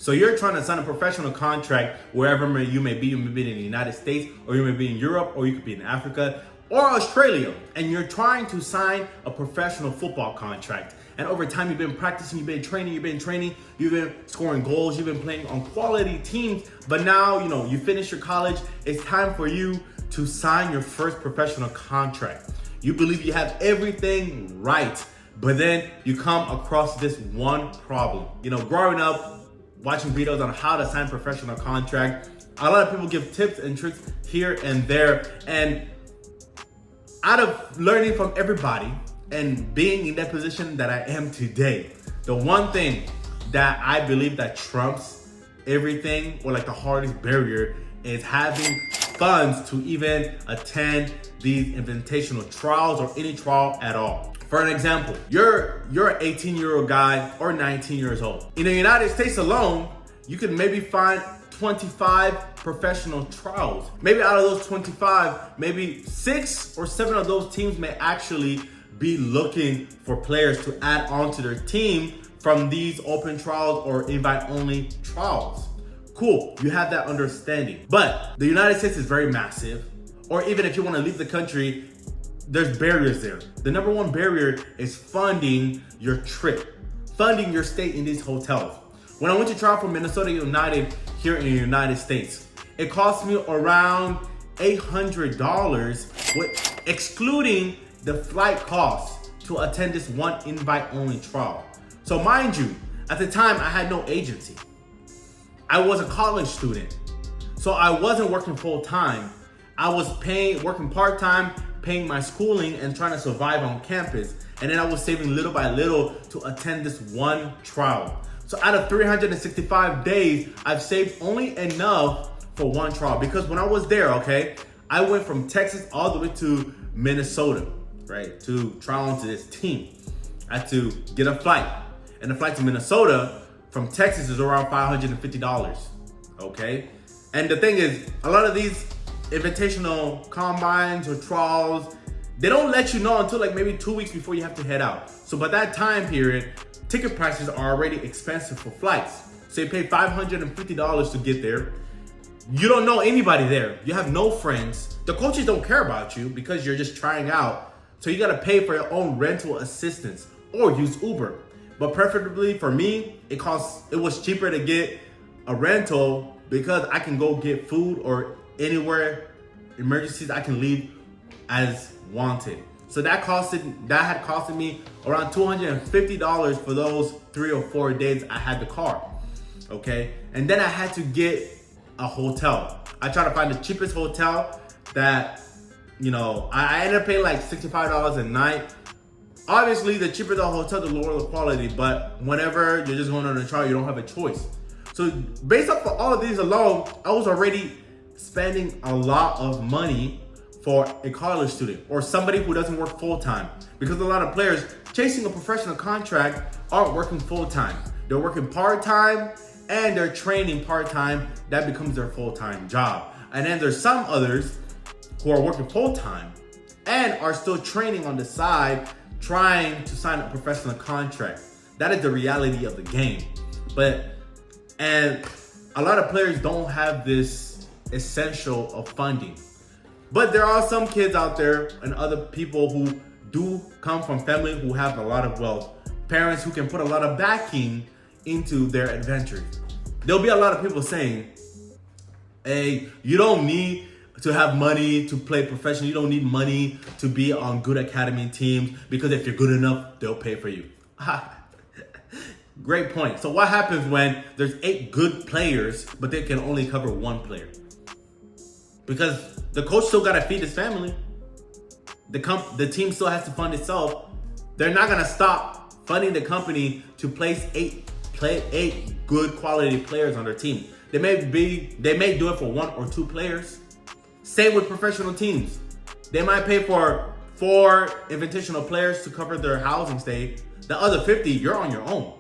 So you're trying to sign a professional contract wherever you may be. You may be in the United States, or you may be in Europe, or you could be in Africa or Australia, and you're trying to sign a professional football contract. And over time, you've been practicing, you've been training, you've been scoring goals, you've been playing on quality teams. But now, you finish your college. It's time for you to sign your first professional contract. You believe you have everything right, but then you come across this one problem. Growing up, watching videos on how to sign a professional contract, a lot of people give tips and tricks here and there. And out of learning from everybody and being in that position that I am today, the one thing that I believe that trumps everything, or like the hardest barrier, is having funds to even attend these invitational trials or any trial at all. For an example, you're an 18-year-old guy or 19 years old. In the United States alone, you could maybe find 25 professional trials. Maybe out of those 25, maybe 6 or 7 of those teams may actually be looking for players to add on to their team from these open trials or invite-only trials. Cool, you have that understanding. But the United States is very massive, or even if you want to leave the country, there's barriers there. The number one barrier is funding your trip, funding your stay in these hotels. When I went to trial for Minnesota United here in the United States, it cost me around $800, excluding the flight costs, to attend this one invite-only trial. So mind you, at the time I had no agency. I was a college student, so I wasn't working full-time. I was working part-time, paying my schooling and trying to survive on campus. And then I was saving little by little to attend this one trial. So out of 365 days, I've saved only enough for one trial. Because when I was there, I went from Texas all the way to Minnesota, right? To try on to this team. I had to get a flight. And the flight to Minnesota from Texas is around $550, okay? And the thing is, a lot of these invitational combines or trials, they don't let you know until like maybe 2 weeks before you have to head out. So by that time period, ticket prices are already expensive for flights. So you pay $550 to get there. You don't know anybody there. You have no friends. The coaches don't care about you because you're just trying out. So you gotta pay for your own rental assistance or use Uber. But preferably for me, it was cheaper to get a rental because I can go get food, or anywhere emergencies I can leave as wanted. So that had costed me around $250 for those 3 or 4 days I had the car. Okay, and then I had to get a hotel. I tried to find the cheapest hotel that, I ended up paying like $65 a night. Obviously, the cheaper the hotel, the lower the quality, but whenever you're just going on a trial, you don't have a choice. So based off of all of these alone, I was already spending a lot of money for a college student or somebody who doesn't work full-time, because a lot of players chasing a professional contract aren't working full-time. They're working part-time and they're training part-time. That becomes their full-time job. And then there's some others who are working full-time and are still training on the side, trying to sign a professional contract. That is the reality of the game. And a lot of players don't have this essential of funding. But there are some kids out there and other people who do come from family who have a lot of wealth, parents who can put a lot of backing into their adventures. There'll be a lot of people saying, hey, you don't need to have money to play professional. You don't need money to be on good academy teams, because if you're good enough, they'll pay for you. Great point. So what happens when there's 8 good players, but they can only cover 1 player? Because the coach still got to feed his family. The team still has to fund itself. They're not going to stop funding the company to place 8 good quality players on their team. They may do it for 1 or 2 players. Same with professional teams. They might pay for 4 invitational players to cover their housing stay. The other 50, you're on your own.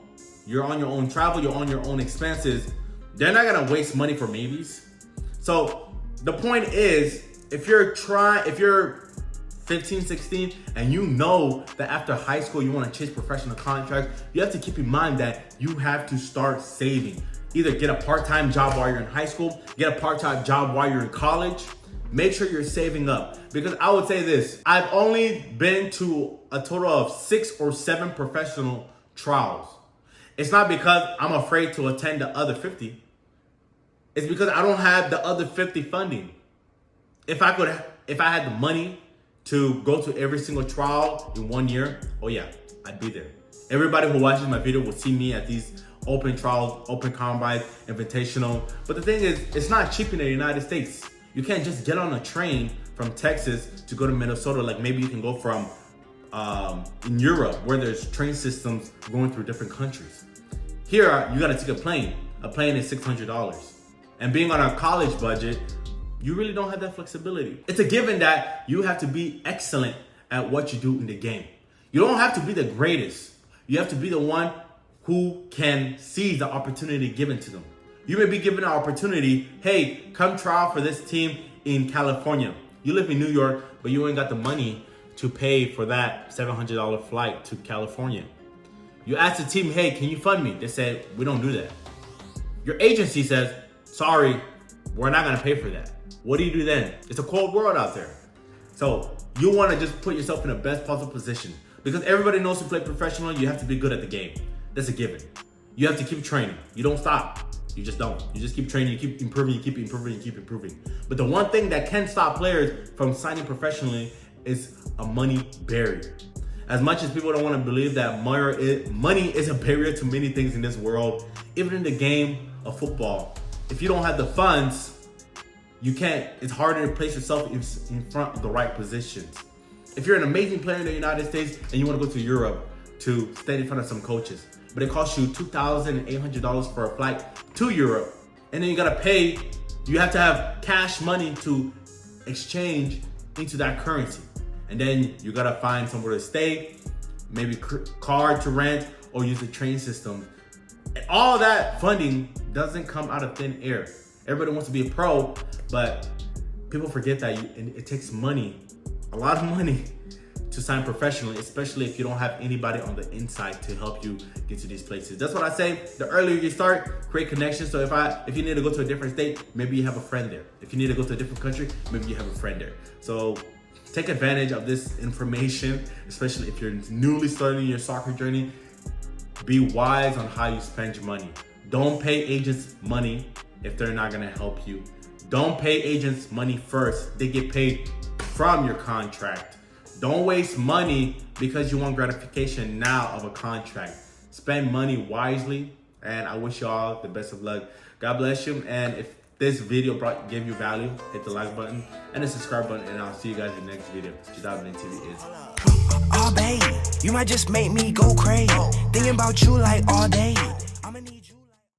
You're on your own travel, you're on your own expenses. They're not gonna waste money for maybes. So the point is, if you're 15, 16, and you know that after high school you wanna chase professional contracts, you have to keep in mind that you have to start saving. Either get a part-time job while you're in high school, get a part-time job while you're in college. Make sure you're saving up. Because I would say this, I've only been to a total of 6 or 7 professional trials. It's not because I'm afraid to attend the other 50. It's because I don't have the other 50 funding. If I had the money to go to every single trial in 1 year, oh yeah, I'd be there. Everybody who watches my video will see me at these open trials, open combines, invitational. But the thing is, it's not cheap in the United States. You can't just get on a train from Texas to go to Minnesota. Like maybe you can go from in Europe where there's train systems going through different countries. Here, you gotta take a plane. A plane is $600. And being on a college budget, you really don't have that flexibility. It's a given that you have to be excellent at what you do in the game. You don't have to be the greatest. You have to be the one who can seize the opportunity given to them. You may be given an opportunity, hey, come try out for this team in California. You live in New York, but you ain't got the money to pay for that $700 flight to California. You ask the team, hey, can you fund me? They said, we don't do that. Your agency says, sorry, we're not gonna pay for that. What do you do then? It's a cold world out there. So you wanna just put yourself in the best possible position. Because everybody knows to play professional, you have to be good at the game. That's a given. You have to keep training. You don't stop. You just don't. You just keep training, you keep improving, you keep improving, you keep improving. But the one thing that can stop players from signing professionally is a money barrier. As much as people don't want to believe that money is a barrier to many things in this world, even in the game of football, if you don't have the funds, you can't, it's harder to place yourself in front of the right positions. If you're an amazing player in the United States and you want to go to Europe to stand in front of some coaches, but it costs you $2,800 for a flight to Europe, and then you gotta pay, you have to have cash money to exchange into that currency. And then you gotta find somewhere to stay, maybe car to rent, or use the train system. And all that funding doesn't come out of thin air. Everybody wants to be a pro, but people forget that it takes money, a lot of money, to sign professionally, especially if you don't have anybody on the inside to help you get to these places. That's what I say. The earlier you start, create connections. So if you need to go to a different state, maybe you have a friend there. If you need to go to a different country, maybe you have a friend there. So take advantage of this information, especially if you're newly starting your soccer journey. Be wise on how you spend your money. Don't pay agents money if they're not gonna help you. Don't pay agents money first. They get paid from your contract. Don't waste money because you want gratification now of a contract. Spend money wisely, and I wish you all the best of luck. God bless you, and if this video gave you value, hit the like button and the subscribe button, and I'll see you guys in the next video. Jodabenitv is. Oh, babe, you might just make me go crazy. Thinking about you like all day.